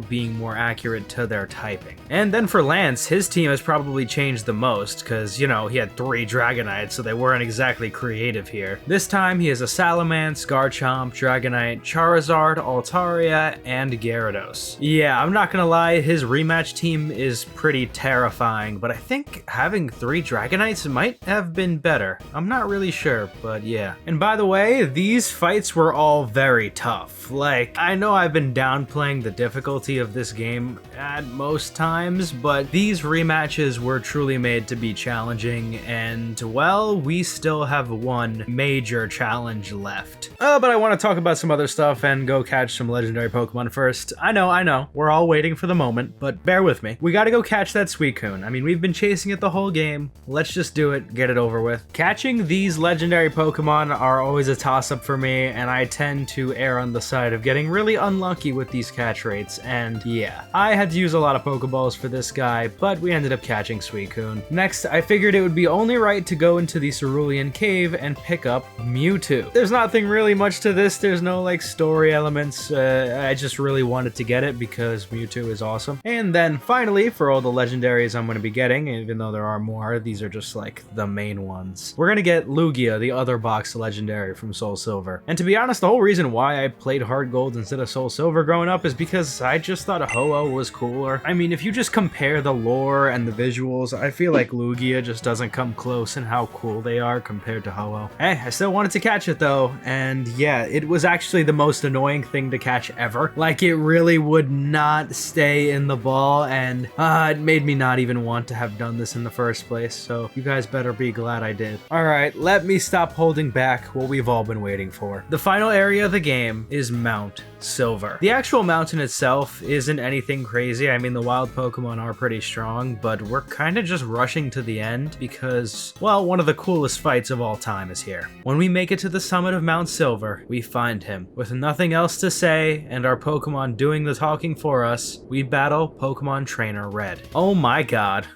being more accurate to their typing. And then for Lance, his team has probably changed the most, because, you know, he had 3 Dragonites, so they weren't exactly creative here. This time he has a Salamence, Garchomp, Dragonite, Charizard, Altaria, and Gyarados. Yeah, I'm not gonna lie, his rematch team is pretty terrifying, but I think having 3 Dragonites might have been better. I'm not really sure, but yeah. And by the way, these fights were all very tough. Like, I know I've been downplaying the difficulty of this game at most times, but these rematches were truly made to be challenging, and well, we still have one major challenge left. But I want to talk about some other stuff and go catch some legendary Pokemon first. I know, we're all waiting for the moment, but bear with me. We gotta go catch that Suicune. I mean, we've been chasing it the whole game. Let's just do it, get it over with. Catching these legendary Pokemon are always a toss-up for me, and I tend to err on the side of getting really unlucky with these catch rates, and yeah. I had to use a lot of Pokeballs for this guy, but we ended up catching Suicune. Next, I figured it would be only right to go into the Cerulean Cave and pick up Mewtwo. There's nothing really much to this, there's no like story elements, I just really wanted to get it because Mewtwo is awesome. And then finally, for all the legendaries I'm going to be getting, even though there are more, these are just like the main ones. We're going to get Lugia, the other box legendary from SoulSilver. And to be honest, the whole reason why I played HeartGold instead of SoulSilver growing up is because I just thought Ho-Oh was cooler. I mean, if you just compare the lore and the visuals, I feel like Lugia just doesn't come close in how cool they are compared to Ho-Oh. Hey, I still wanted to catch it though, and yeah, it was actually the most annoying thing to catch ever. Like, it really would not stay in the ball, and it made me not even want to have done this in the first place, so you guys better be glad I did. Alright, let me stop holding back what we've all been waiting for. The final area of the game is Mount Silver. The actual mountain itself isn't anything crazy. I mean, the wild Pokemon are pretty strong, but we're kind of just rushing to the end because, well, one of the coolest fights of all time is here. When we make it to the summit of Mount Silver, we find him. With nothing else to say and our Pokemon doing the talking for us, we battle Pokemon Trainer Red. Oh my god.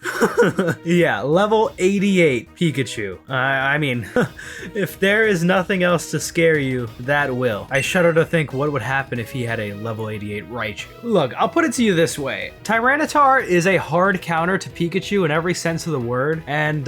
Yeah, level 88 Pikachu. I mean, if there is nothing else to scare you, that will. I shudder to think what would happen if he had a level 88 Raichu. Look, I'll put it to you this way. Tyranitar is a hard counter to Pikachu in every sense of the word, and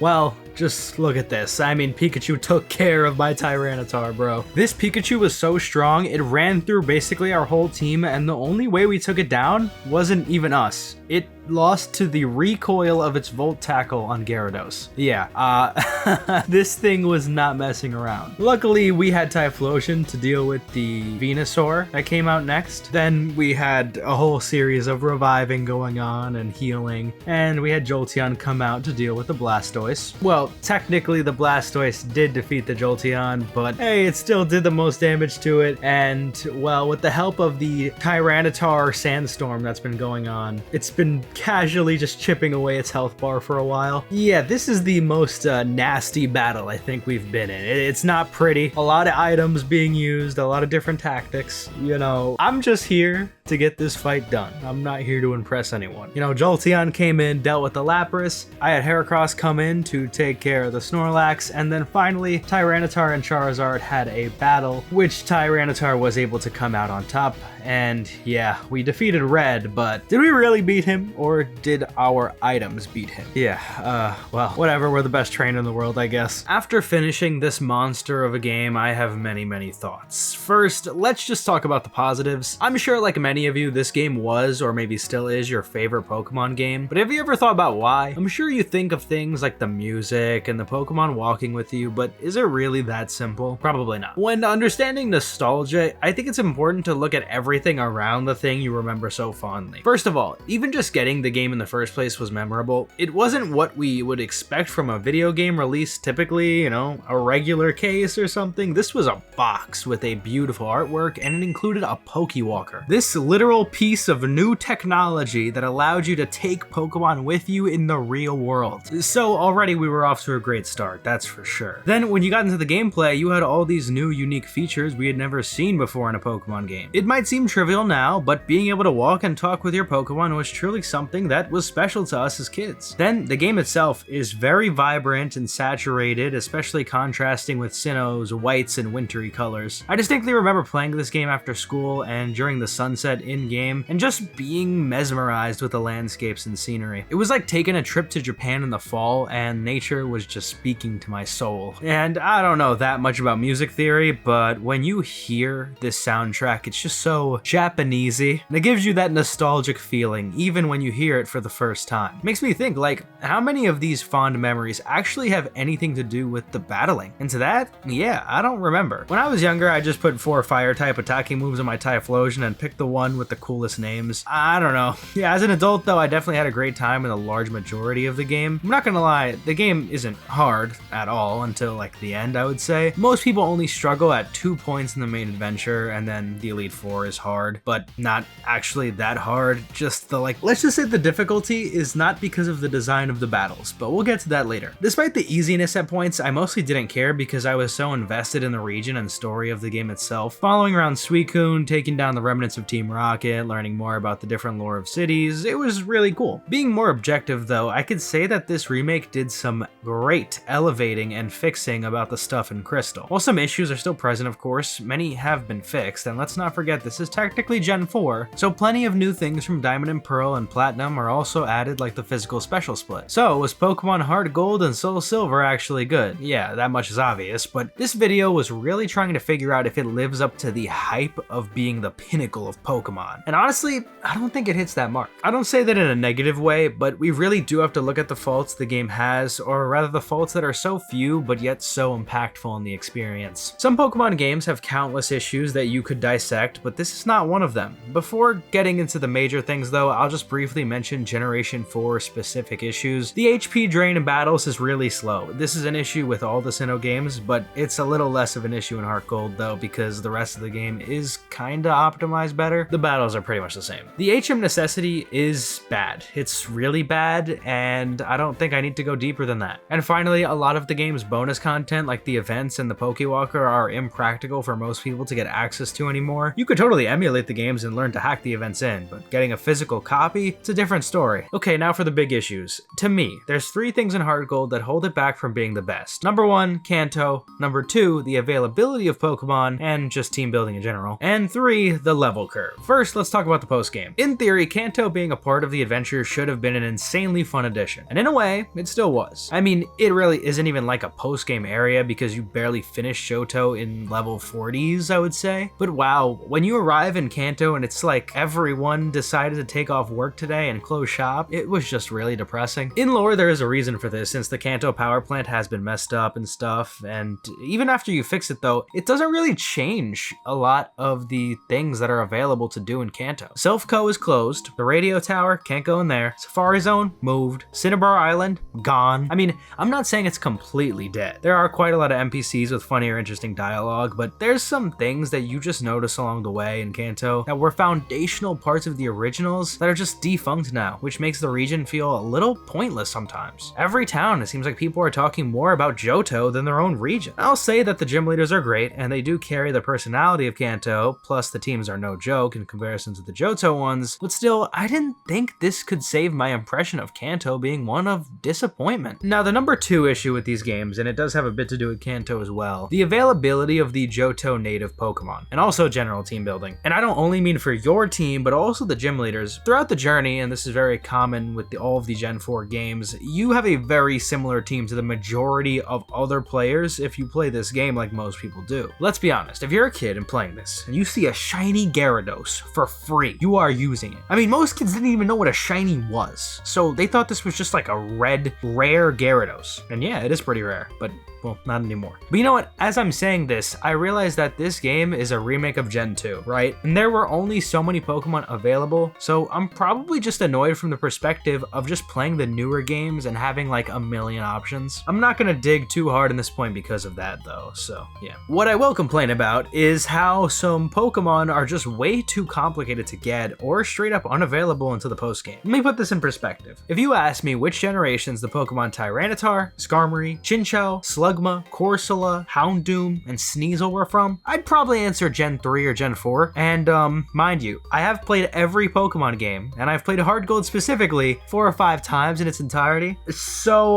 well, just look at this. I mean, Pikachu took care of my Tyranitar, bro. This Pikachu was so strong, it ran through basically our whole team, and the only way we took it down wasn't even us. It lost to the recoil of its Volt Tackle on Gyarados. Yeah, this thing was not messing around. Luckily, we had Typhlosion to deal with the Venusaur that came out next. Then we had a whole series of reviving going on and healing, and we had Jolteon come out to deal with the Blastoise. Well, technically the Blastoise did defeat the Jolteon, but hey, it still did the most damage to it, and well, with the help of the Tyranitar Sandstorm that's been going on, it's been casually just chipping away its health bar for a while. Yeah, this is the most nasty battle I think we've been in. It's not pretty. A lot of items being used, a lot of different tactics. You know, I'm just here to get this fight done. I'm not here to impress anyone. You know, Jolteon came in, dealt with the Lapras. I had Heracross come in to take care of the Snorlax, and then finally Tyranitar and Charizard had a battle, which Tyranitar was able to come out on top. And yeah, we defeated Red, but did we really beat him, or did our items beat him? Yeah, well, whatever, we're the best trainer in the world, I guess. After finishing this monster of a game, I have many thoughts. First, let's just talk about the positives. I'm sure, like many many of you this game was, or maybe still is, your favorite Pokemon game, but have you ever thought about why? I'm sure you think of things like the music and the Pokemon walking with you, but is it really that simple? Probably not. When understanding nostalgia, I think it's important to look at everything around the thing you remember so fondly. First of all, even just getting the game in the first place was memorable. It wasn't what we would expect from a video game release typically, you know, a regular case or something. This was a box with a beautiful artwork, and it included a Pokewalker. This literal piece of new technology that allowed you to take Pokemon with you in the real world. So already we were off to a great start, that's for sure. Then when you got into the gameplay, you had all these new unique features we had never seen before in a Pokemon game. It might seem trivial now, but being able to walk and talk with your Pokemon was truly something that was special to us as kids. Then the game itself is very vibrant and saturated, especially contrasting with Sinnoh's whites and wintry colors. I distinctly remember playing this game after school and during the sunset in-game, and just being mesmerized with the landscapes and scenery. It was like taking a trip to Japan in the fall, and nature was just speaking to my soul. And I don't know that much about music theory, but when you hear this soundtrack, it's just so Japanesey, and it gives you that nostalgic feeling even when you hear it for the first time. It makes me think, like, how many of these fond memories actually have anything to do with the battling? And to that, yeah, I don't remember. When I was younger, I just put 4 fire type attacking moves on my Typhlosion and picked the one with the coolest names. I don't know. Yeah, as an adult though, I definitely had a great time in the large majority of the game. I'm not gonna lie, the game isn't hard at all until like the end, I would say. Most people only struggle at 2 points in the main adventure, and then the Elite Four is hard, but not actually that hard. Just the let's just say the difficulty is not because of the design of the battles, but we'll get to that later. Despite the easiness at points, I mostly didn't care because I was so invested in the region and story of the game itself. Following around Suicune, taking down the remnants of Team Rocket, learning more about the different lore of cities, it was really cool. Being more objective though, I could say that this remake did some great elevating and fixing about the stuff in Crystal. While some issues are still present, of course, many have been fixed, and let's not forget this is technically Gen 4, so plenty of new things from Diamond and Pearl and Platinum are also added, like the physical special split. So was Pokemon HeartGold and SoulSilver actually good? Yeah, that much is obvious, but this video was really trying to figure out if it lives up to the hype of being the pinnacle of Pokemon. And honestly, I don't think it hits that mark. I don't say that in a negative way, but we really do have to look at the faults the game has, or rather the faults that are so few but yet so impactful in the experience. Some Pokemon games have countless issues that you could dissect, but this is not one of them. Before getting into the major things though, I'll just briefly mention Generation 4 specific issues. The HP drain in battles is really slow. This is an issue with all the Sinnoh games, but it's a little less of an issue in HeartGold though, because the rest of the game is kinda optimized better. The battles are pretty much the same. The HM necessity is bad. It's really bad, and I don't think I need to go deeper than that. And finally, a lot of the game's bonus content, like the events and the Pokewalker, are impractical for most people to get access to anymore. You could totally emulate the games and learn to hack the events in, but getting a physical copy, it's a different story. Okay, now for the big issues. To me, there's 3 things in HeartGold that hold it back from being the best. Number 1, Kanto. Number 2, the availability of Pokemon, and just team building in general. And 3, the level curve. First, let's talk about the post-game. In theory, Kanto being a part of the adventure should have been an insanely fun addition, and in a way, it still was. I mean, it really isn't even like a post-game area because you barely finished Johto in level 40s, I would say. But wow, when you arrive in Kanto and it's like everyone decided to take off work today and close shop, it was just really depressing. In lore, there is a reason for this, since the Kanto power plant has been messed up and stuff, and even after you fix it though, it doesn't really change a lot of the things that are available to do in Kanto. Silph Co is closed, the radio tower, can't go in there, Safari Zone, moved, Cinnabar Island, gone. I mean, I'm not saying it's completely dead. There are quite a lot of NPCs with funny or interesting dialogue, but there's some things that you just notice along the way in Kanto that were foundational parts of the originals that are just defunct now, which makes the region feel a little pointless sometimes. Every town, it seems like people are talking more about Johto than their own region. I'll say that the gym leaders are great, and they do carry the personality of Kanto, plus the teams are no joke in comparison to the Johto ones, but still, I didn't think this could save my impression of Kanto being one of disappointment. Now, the number 2 issue with these games, and it does have a bit to do with Kanto as well, the availability of the Johto native Pokemon, and also general team building. And I don't only mean for your team, but also the gym leaders. Throughout the journey, and this is very common with all of the Gen 4 games, you have a very similar team to the majority of other players if you play this game like most people do. Let's be honest, if you're a kid and playing this, and you see a shiny Gyarados Gyarados for free. You are using it. I mean, most kids didn't even know what a shiny was, so they thought this was just like a red, rare Gyarados. And yeah, it is pretty rare, but well, not anymore. But you know what? As I'm saying this, I realized that this game is a remake of Gen 2, right? And there were only so many Pokemon available, so I'm probably just annoyed from the perspective of just playing the newer games and having like a million options. I'm not gonna dig too hard in this point because of that though, so yeah. What I will complain about is how some Pokemon are just way too complicated to get or straight up unavailable until the post game. Let me put this in perspective. If you ask me which generations the Pokemon Tyranitar, Skarmory, Chinchou, Slugma, Corsola, Houndoom, and Sneasel were from, I'd probably answer Gen 3 or Gen 4. And mind you, I have played every Pokemon game, and I've played HeartGold specifically 4 or 5 times in its entirety. So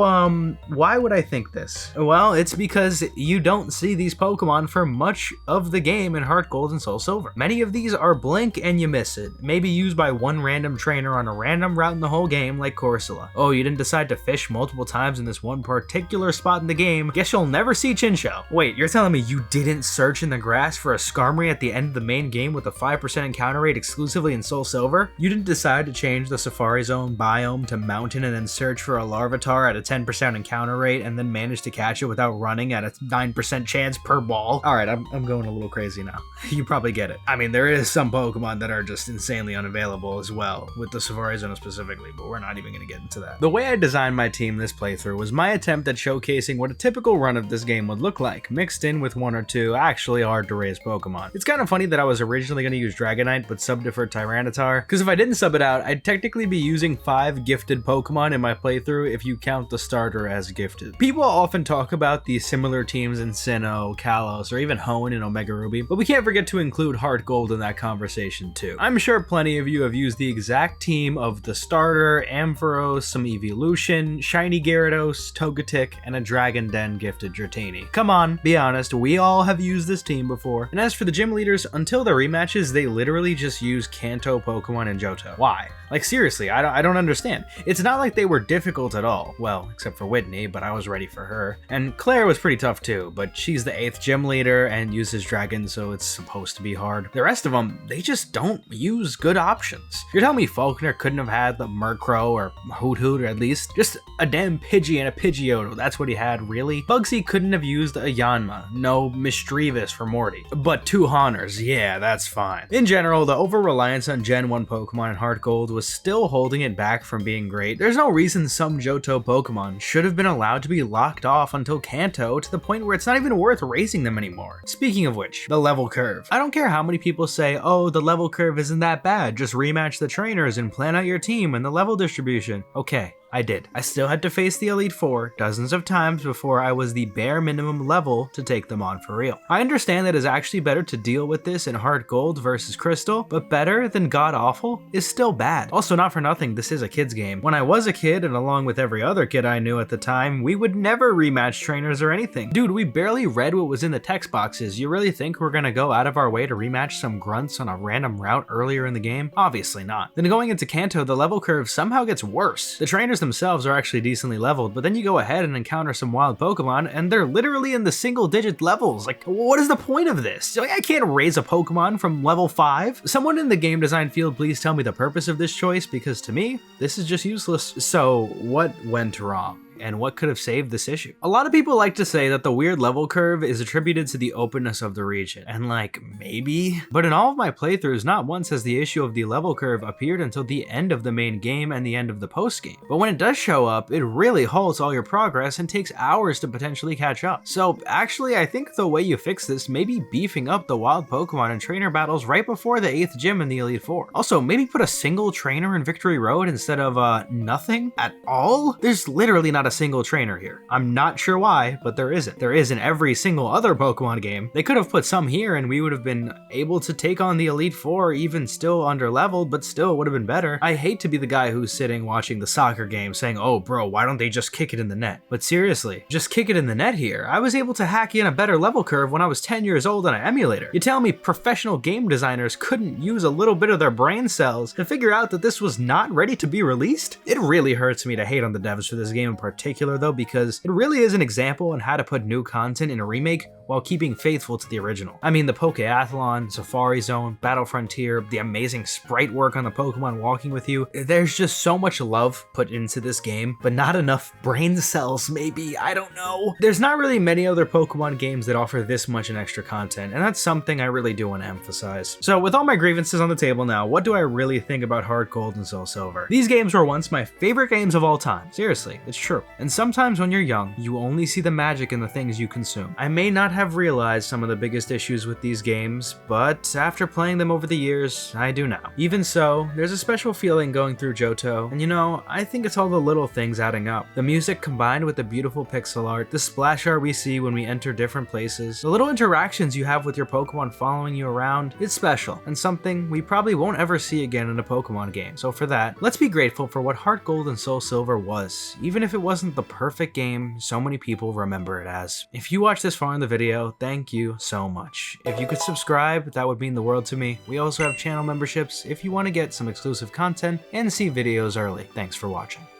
why would I think this? Well, it's because you don't see these Pokemon for much of the game in HeartGold and SoulSilver. Many of these are blink and you miss it, maybe used by one random trainer on a random route in the whole game like Corsola. Oh, you didn't decide to fish multiple times in this one particular spot in the game, guess you'll never see Chinchou. Wait, you're telling me you didn't search in the grass for a Skarmory at the end of the main game with a 5% encounter rate exclusively in SoulSilver? You didn't decide to change the Safari Zone biome to mountain and then search for a Larvitar at a 10% encounter rate and then manage to catch it without running at a 9% chance per ball? Alright, I'm going a little crazy now. You probably get it. I mean, there is some Pokemon that are just insanely unavailable as well, with the Safari Zone specifically, but we're not even going to get into that. The way I designed my team this playthrough was my attempt at showcasing what a typical run of this game would look like, mixed in with 1 or 2 actually hard to raise Pokemon. It's kind of funny that I was originally going to use Dragonite but subbed it for Tyranitar, because if I didn't sub it out, I'd technically be using 5 gifted Pokemon in my playthrough if you count the starter as gifted. People often talk about the similar teams in Sinnoh, Kalos, or even Hoenn and Omega Ruby, but we can't forget to include HeartGold in that conversation too. I'm sure plenty of you have used the exact team of the starter, Ampharos, some Evolution, Shiny Gyarados, Togetic, and a Dragon Den gifted Dratini. Come on, be honest, we all have used this team before. And as for the gym leaders, until the rematches, they literally just use Kanto Pokemon and Johto. Why? Like seriously, I don't understand. It's not like they were difficult at all. Well, except for Whitney, but I was ready for her. And Claire was pretty tough too, but she's the 8th gym leader and uses Dragon, so it's supposed to be hard. The rest of them, they just don't use good options. You're telling me Faulkner couldn't have had the Murkrow or Hoot Hoot, or at least just a damn Pidgey and a Pidgeotto, that's what he had, really? Bugsy couldn't have used a Yanma, no Misdreavus for Morty. But 2 Honors, yeah, that's fine. In general, the over-reliance on Gen 1 Pokemon in HeartGold was still holding it back from being great. There's no reason some Johto Pokemon should have been allowed to be locked off until Kanto to the point where it's not even worth raising them anymore. Speaking of which, the level curve. I don't care how many people say, oh, the level curve isn't that bad, just rematch the trainers and plan out your team and the level distribution. Okay, I did. I still had to face the Elite Four dozens of times before I was the bare minimum level to take them on for real. I understand that it's actually better to deal with this in HeartGold versus Crystal, but better than God Awful is still bad. Also, not for nothing, this is a kid's game. When I was a kid, and along with every other kid I knew at the time, we would never rematch trainers or anything. Dude, we barely read what was in the text boxes. You really think we're gonna go out of our way to rematch some grunts on a random route earlier in the game? Obviously not. Then going into Kanto, the level curve somehow gets worse. The trainers themselves are actually decently leveled, but then you go ahead and encounter some wild Pokemon and they're literally in the single-digit levels. Like, what is the point of this? I can't raise a Pokemon from level 5? Someone in the game design field, please tell me the purpose of this choice, because to me, this is just useless. So, what went wrong? And what could have saved this issue? A lot of people like to say that the weird level curve is attributed to the openness of the region, and like, maybe? But in all of my playthroughs, not once has the issue of the level curve appeared until the end of the main game and the end of the post game. But when it does show up, it really halts all your progress and takes hours to potentially catch up. So actually, I think the way you fix this may be beefing up the wild Pokemon and trainer battles right before the 8th gym in the Elite Four. Also, maybe put a single trainer in Victory Road instead of nothing at all? There's literally not a single trainer here. I'm not sure why, but there isn't. There is in every single other Pokemon game. They could have put some here and we would have been able to take on the Elite Four even still under leveled, but still would have been better. I hate to be the guy who's sitting watching the soccer game saying, oh bro, why don't they just kick it in the net? But seriously, just kick it in the net here. I was able to hack in a better level curve when I was 10 years old on an emulator. You tell me professional game designers couldn't use a little bit of their brain cells to figure out that this was not ready to be released? It really hurts me to hate on the devs for this game in particular. particular though, because it really is an example on how to put new content in a remake while keeping faithful to the original. I mean, the Pokeathlon, Safari Zone, Battle Frontier, the amazing sprite work on the Pokemon walking with you. There's just so much love put into this game, but not enough brain cells, maybe, I don't know. There's not really many other Pokemon games that offer this much in extra content, and that's something I really do want to emphasize. So with all my grievances on the table now, what do I really think about HeartGold and SoulSilver? These games were once my favorite games of all time. Seriously, it's true. And sometimes when you're young, you only see the magic in the things you consume. I may not have realized some of the biggest issues with these games, but after playing them over the years, I do now. Even so, there's a special feeling going through Johto, and you know, I think it's all the little things adding up. The music combined with the beautiful pixel art, the splash art we see when we enter different places, the little interactions you have with your Pokemon following you around, it's special, and something we probably won't ever see again in a Pokemon game. So for that, let's be grateful for what HeartGold and SoulSilver was, even if it wasn't the perfect game so many people remember it as. If you watched this far in the video, thank you so much. If you could subscribe, that would mean the world to me. We also have channel memberships if you want to get some exclusive content and see videos early. Thanks for watching.